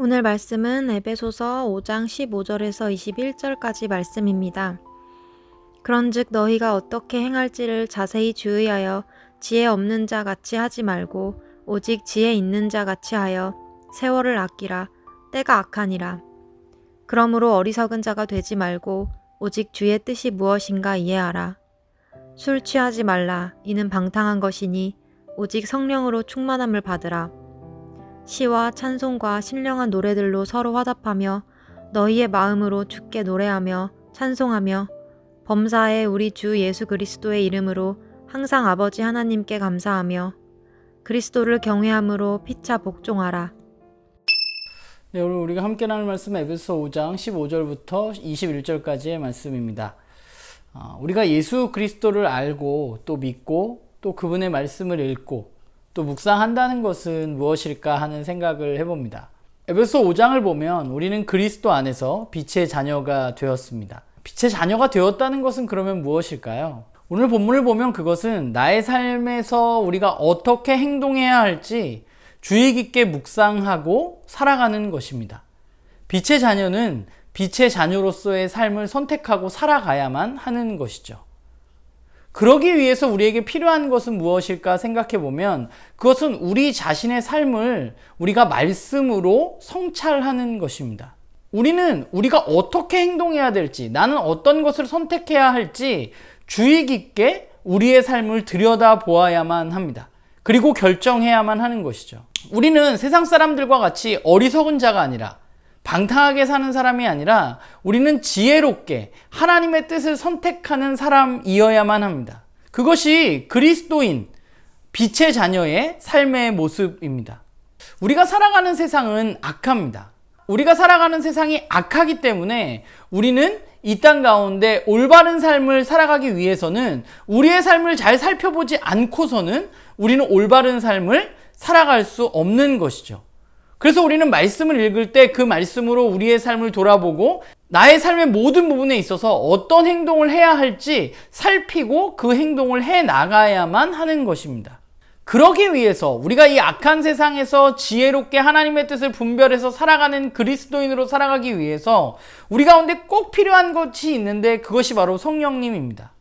오늘 말씀은 에베소서 5장 15절에서 21절까지 말씀입니다. 그런즉 너희가 어떻게 행할지를 자세히 주의하여 지혜 없는 자 같이 하지 말고 오직 지혜 있는 자 같이 하여 세월을 아끼라. 때가 악하니라. 그러므로 어리석은 자가 되지 말고 오직 주의 뜻이 무엇인가 이해하라. 술 취하지 말라. 이는 방탕한 것이니 오직 성령으로 충만함을 받으라. 시와 찬송과 신령한 노래들로 서로 화답하며 너희의 마음으로 주께 노래하며 찬송하며 범사에 우리 주 예수 그리스도의 이름으로 항상 아버지 하나님께 감사하며 그리스도를 경외함으로 피차 복종하라. 네, 오늘 우리가 함께 나눌 말씀은 에베소 5장 15절부터 21절까지의 말씀입니다. 우리가 예수 그리스도를 알고 또 믿고 또 그분의 말씀을 읽고 또 묵상한다는 것은 무엇일까 하는 생각을 해봅니다. 에베소 5장을 보면 우리는 그리스도 안에서 빛의 자녀가 되었습니다. 빛의 자녀가 되었다는 것은 그러면 무엇일까요? 오늘 본문을 보면 그것은 나의 삶에서 우리가 어떻게 행동해야 할지 주의 깊게 묵상하고 살아가는 것입니다. 빛의 자녀는 빛의 자녀로서의 삶을 선택하고 살아가야만 하는 것이죠. 그러기 위해서 우리에게 필요한 것은 무엇일까 생각해 보면 그것은 우리 자신의 삶을 우리가 말씀으로 성찰하는 것입니다. 우리는 우리가 어떻게 행동해야 될지, 나는 어떤 것을 선택해야 할지 주의 깊게 우리의 삶을 들여다보아야만 합니다. 그리고 결정해야만 하는 것이죠. 우리는 세상 사람들과 같이 어리석은 자가 아니라 방탕하게 사는 사람이 아니라 우리는 지혜롭게 하나님의 뜻을 선택하는 사람이어야만 합니다. 그것이 그리스도인 빛의 자녀의 삶의 모습입니다. 우리가 살아가는 세상은 악합니다. 우리가 살아가는 세상이 악하기 때문에 우리는 이 땅 가운데 올바른 삶을 살아가기 위해서는 우리의 삶을 잘 살펴보지 않고서는 우리는 올바른 삶을 살아갈 수 없는 것이죠. 그래서 우리는 말씀을 읽을 때 그 말씀으로 우리의 삶을 돌아보고 나의 삶의 모든 부분에 있어서 어떤 행동을 해야 할지 살피고 그 행동을 해 나가야만 하는 것입니다. 그러기 위해서 우리가 이 악한 세상에서 지혜롭게 하나님의 뜻을 분별해서 살아가는 그리스도인으로 살아가기 위해서 우리 가운데 꼭 필요한 것이 있는데 그것이 바로 성령님입니다.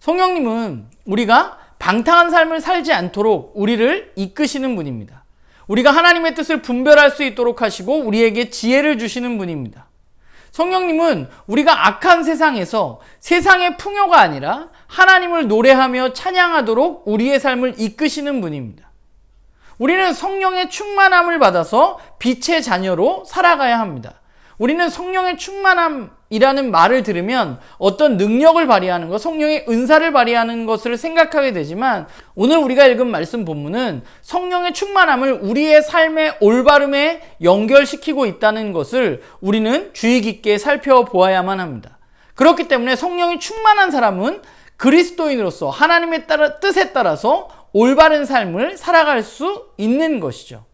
성령님은 우리가 방탕한 삶을 살지 않도록 우리를 이끄시는 분입니다. 우리가 하나님의 뜻을 분별할 수 있도록 하시고 우리에게 지혜를 주시는 분입니다. 성령님은 우리가 악한 세상에서 세상의 풍요가 아니라 하나님을 노래하며 찬양하도록 우리의 삶을 이끄시는 분입니다. 우리는 성령의 충만함을 받아서 빛의 자녀로 살아가야 합니다. 우리는 성령의 충만함이라는 말을 들으면 어떤 능력을 발휘하는 것, 성령의 은사를 발휘하는 것을 생각하게 되지만 오늘 우리가 읽은 말씀 본문은 성령의 충만함을 우리의 삶의 올바름에 연결시키고 있다는 것을 우리는 주의 깊게 살펴보아야만 합니다. 그렇기 때문에 성령이 충만한 사람은 그리스도인으로서 하나님의 뜻에 따라서 올바른 삶을 살아갈 수 있는 것이죠.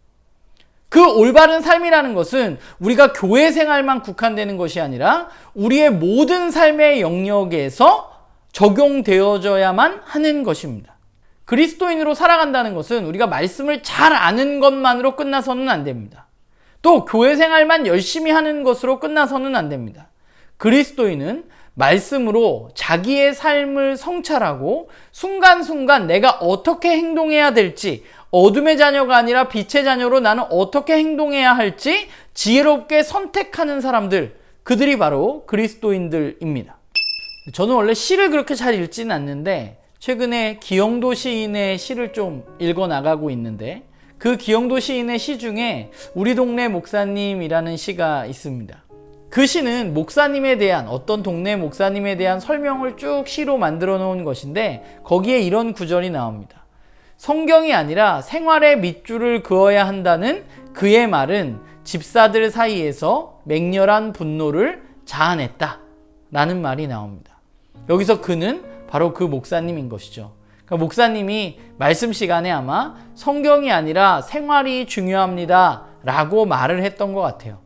그 올바른 삶이라는 것은 우리가 교회 생활만 국한되는 것이 아니라 우리의 모든 삶의 영역에서 적용되어져야만 하는 것입니다. 그리스도인으로 살아간다는 것은 우리가 말씀을 잘 아는 것만으로 끝나서는 안 됩니다. 또 교회 생활만 열심히 하는 것으로 끝나서는 안 됩니다. 그리스도인은 말씀으로 자기의 삶을 성찰하고 순간순간 내가 어떻게 행동해야 될지, 어둠의 자녀가 아니라 빛의 자녀로 나는 어떻게 행동해야 할지 지혜롭게 선택하는 사람들, 그들이 바로 그리스도인들입니다. 저는 원래 시를 그렇게 잘 읽지는 않는데 최근에 기영도 시인의 시를 좀 읽어나가고 있는데 그 기영도 시인의 시 중에 우리 동네 목사님이라는 시가 있습니다. 그 시는 목사님에 대한, 어떤 동네 목사님에 대한 설명을 쭉 시로 만들어 놓은 것인데 거기에 이런 구절이 나옵니다. 성경이 아니라 생활의 밑줄을 그어야 한다는 그의 말은 집사들 사이에서 맹렬한 분노를 자아냈다 라는 말이 나옵니다. 여기서 그는 바로 그 목사님인 것이죠. 그러니까 목사님이 말씀 시간에 아마 성경이 아니라 생활이 중요합니다 라고 말을 했던 것 같아요.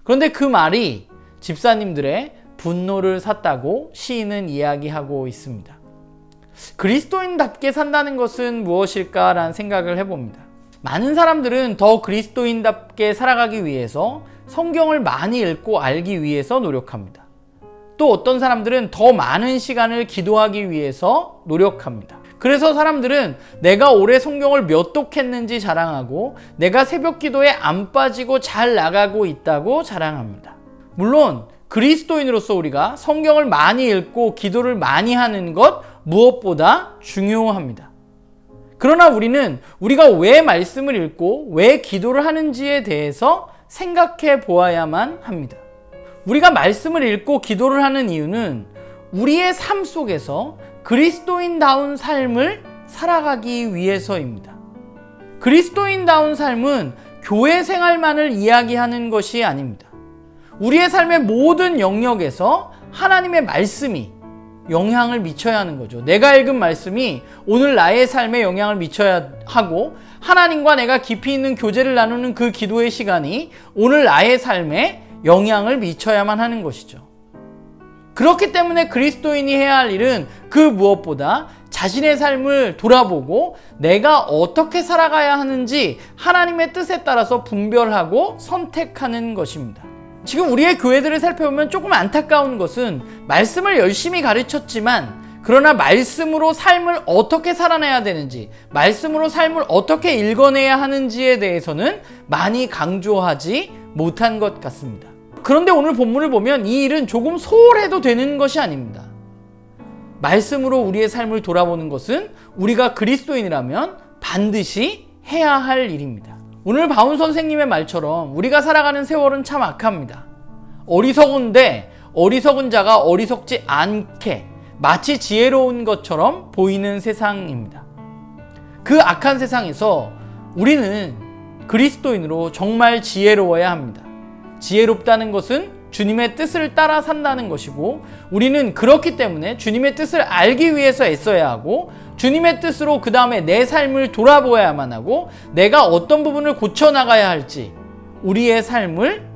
그런데 그 말이 집사님들의 분노를 샀다고 시인은 이야기하고 있습니다. 그리스도인답게 산다는 것은 무엇일까라는 생각을 해봅니다. 많은 사람들은 더 그리스도인답게 살아가기 위해서 성경을 많이 읽고 알기 위해서 노력합니다. 또 어떤 사람들은 더 많은 시간을 기도하기 위해서 노력합니다. 그래서 사람들은 내가 올해 성경을 몇 독했는지 자랑하고 내가 새벽 기도에 안 빠지고 잘 나가고 있다고 자랑합니다. 물론 그리스도인으로서 우리가 성경을 많이 읽고 기도를 많이 하는 것 무엇보다 중요합니다. 그러나 우리는 우리가 왜 말씀을 읽고 왜 기도를 하는지에 대해서 생각해 보아야만 합니다. 우리가 말씀을 읽고 기도를 하는 이유는 우리의 삶 속에서 그리스도인다운 삶을 살아가기 위해서입니다. 그리스도인다운 삶은 교회 생활만을 이야기하는 것이 아닙니다. 우리의 삶의 모든 영역에서 하나님의 말씀이 영향을 미쳐야 하는 거죠. 내가 읽은 말씀이 오늘 나의 삶에 영향을 미쳐야 하고 하나님과 내가 깊이 있는 교제를 나누는 그 기도의 시간이 오늘 나의 삶에 영향을 미쳐야만 하는 것이죠. 그렇기 때문에 그리스도인이 해야 할 일은 그 무엇보다 자신의 삶을 돌아보고 내가 어떻게 살아가야 하는지 하나님의 뜻에 따라서 분별하고 선택하는 것입니다. 지금 우리의 교회들을 살펴보면 조금 안타까운 것은 말씀을 열심히 가르쳤지만 그러나 말씀으로 삶을 어떻게 살아내야 되는지, 말씀으로 삶을 어떻게 읽어내야 하는지에 대해서는 많이 강조하지 못한 것 같습니다. 그런데 오늘 본문을 보면 이 일은 조금 소홀해도 되는 것이 아닙니다. 말씀으로 우리의 삶을 돌아보는 것은 우리가 그리스도인이라면 반드시 해야 할 일입니다. 오늘 바운 선생님의 말처럼 우리가 살아가는 세월은 참 악합니다. 어리석은데 어리석은 자가 어리석지 않게 마치 지혜로운 것처럼 보이는 세상입니다. 그 악한 세상에서 우리는 그리스도인으로 정말 지혜로워야 합니다. 지혜롭다는 것은 주님의 뜻을 따라 산다는 것이고 우리는 그렇기 때문에 주님의 뜻을 알기 위해서 애써야 하고 주님의 뜻으로 그 다음에 내 삶을 돌아보아야만 하고 내가 어떤 부분을 고쳐나가야 할지 우리의 삶을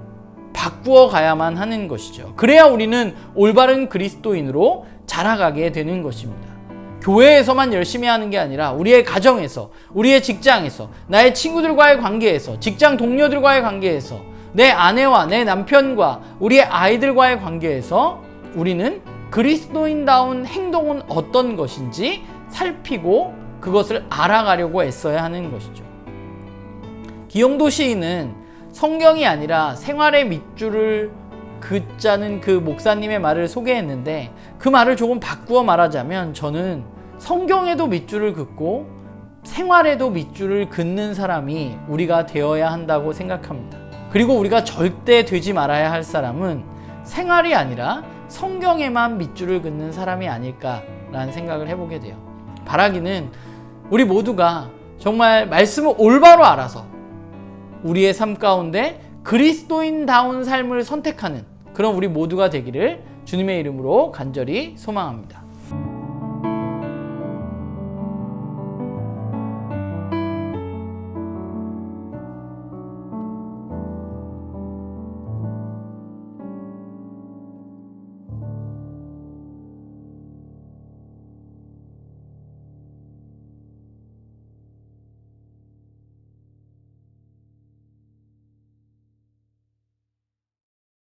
바꾸어 가야만 하는 것이죠. 그래야 우리는 올바른 그리스도인으로 자라가게 되는 것입니다. 교회에서만 열심히 하는 게 아니라 우리의 가정에서, 우리의 직장에서, 나의 친구들과의 관계에서, 직장 동료들과의 관계에서, 내 아내와 내 남편과 우리의 아이들과의 관계에서 우리는 그리스도인다운 행동은 어떤 것인지 살피고 그것을 알아가려고 애써야 하는 것이죠. 기영도 시인은 성경이 아니라 생활의 밑줄을 긋자는 그 목사님의 말을 소개했는데 그 말을 조금 바꾸어 말하자면 저는 성경에도 밑줄을 긋고 생활에도 밑줄을 긋는 사람이 우리가 되어야 한다고 생각합니다. 그리고 우리가 절대 되지 말아야 할 사람은 생활이 아니라 성경에만 밑줄을 긋는 사람이 아닐까라는 생각을 해보게 돼요. 바라기는 우리 모두가 정말 말씀을 올바로 알아서 우리의 삶 가운데 그리스도인다운 삶을 선택하는 그런 우리 모두가 되기를 주님의 이름으로 간절히 소망합니다.